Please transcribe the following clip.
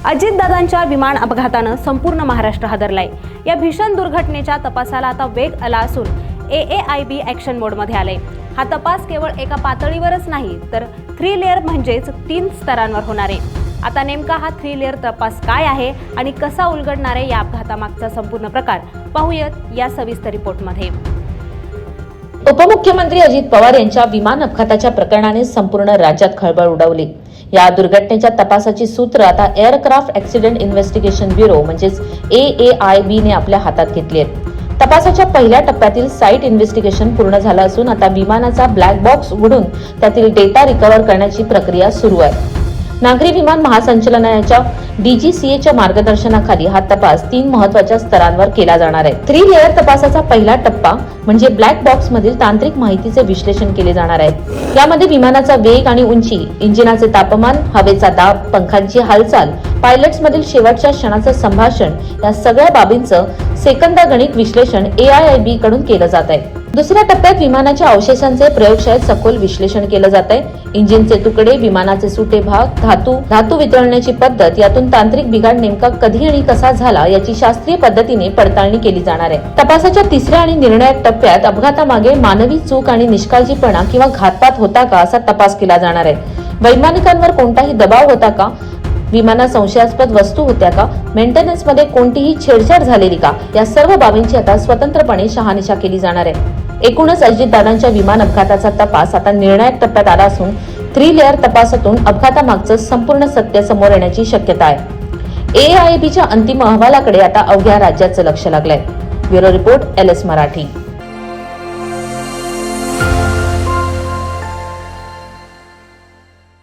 अजितदादांच्या विमान अपघातानं संपूर्ण महाराष्ट्र हादरलाय। या भीषण दुर्घटनेच्या तपासाला आता वेग आला असून AAIB ॲक्शन मोडमध्ये आले। हा तपास केवळ एका पातळीवरच नाही तर 3 लेअर म्हणजेच 3 स्तरांवर होणार आहे। आता नेमका हा 3 लेअर तपास काय आहे आणि कसा उलगडणार आहे या अपघातामागचा संपूर्ण प्रकार पाहूयात या सविस्तर रिपोर्टमध्ये। उपमुख्यमंत्री अजित पवार यांच्या विमान अपघाताच्या प्रकरणाने संपूर्ण राज्यात खळबळ उडवली। या दुर्घटनेच्या तपासाची सूत्र आता एअरक्राफ्ट ॲक्सिडेंट इन्व्हेस्टिगेशन ब्युरो म्हणजेच AAIB ने आपल्या हातात घेतली आहेत। तपासाच्या पहिल्या टप्प्यातील साइट इन्व्हेस्टिगेशन पूर्ण झालं असून आता विमानाचा ब्लॅक बॉक्स उघडून त्यातील डेटा रिकव्हर करण्याची प्रक्रिया सुरू आहे। नागरी विमान महासंचालनालयाच्या DGCA च्या मार्गदर्शनाखाली हा तपास 3 महत्त्वाच्या स्तरांवर केला जाणार आहे। 3 लेअर तपासाचा पहिला टप्पा म्हणजे ब्लॅक बॉक्स मधील तांत्रिक माहितीचे विश्लेषण केले जाणार आहे। यामध्ये विमानाचा वेग आणि उंची, इंजिनाचे तापमान, हवेचा दाब, पंखांची हालचाल, पायलट्स मधील शेवटच्या क्षणाचं संभाषण या सगळ्या बाबींचं सेकंदगणिक विश्लेषण AAIB कडून केलं जात आहे। दुसऱ्या टप्प्यात विमानाच्या अवशेषांचे प्रयोगशाळेत सखोल विश्लेषण केलं जात आहे। इंजिनचे तुकडे, विमानाचे सुटे भाग, धातू वितळण्याची पद्धत, यातून तांत्रिक बिघाड नेमका कधी आणि कसा झाला याची शास्त्रीय पद्धतीने पडताळणी केली जाणार आहे। तपासाच्या तिसऱ्या आणि निर्णायक टप्प्यात अपघातामागे मानवी चूक आणि निष्काळजीपणा किंवा घातपात होता का असा तपास केला जाणार आहे। वैमानिकांवर कोणताही दबाव होता का, विमानात संशयास्पद वस्तू होत्या का, मेंटेनन्स मध्ये कोणतीही छेडछाड झालेली का, या सर्व बाबींची आता स्वतंत्रपणे शहानिशा केली जाणार आहे। एकूणच अजितदादांच्या विमान अपघाताचा तपास आता निर्णायक टप्प्यात आला असून 3 लेअर तपासातून अपघातामागचं संपूर्ण सत्य समोर येण्याची शक्यता आहे। AAIB च्या अंतिम अहवालाकडे आता अवघ्या राज्याचं लक्ष लागलंय। Bureau report LS Marathi.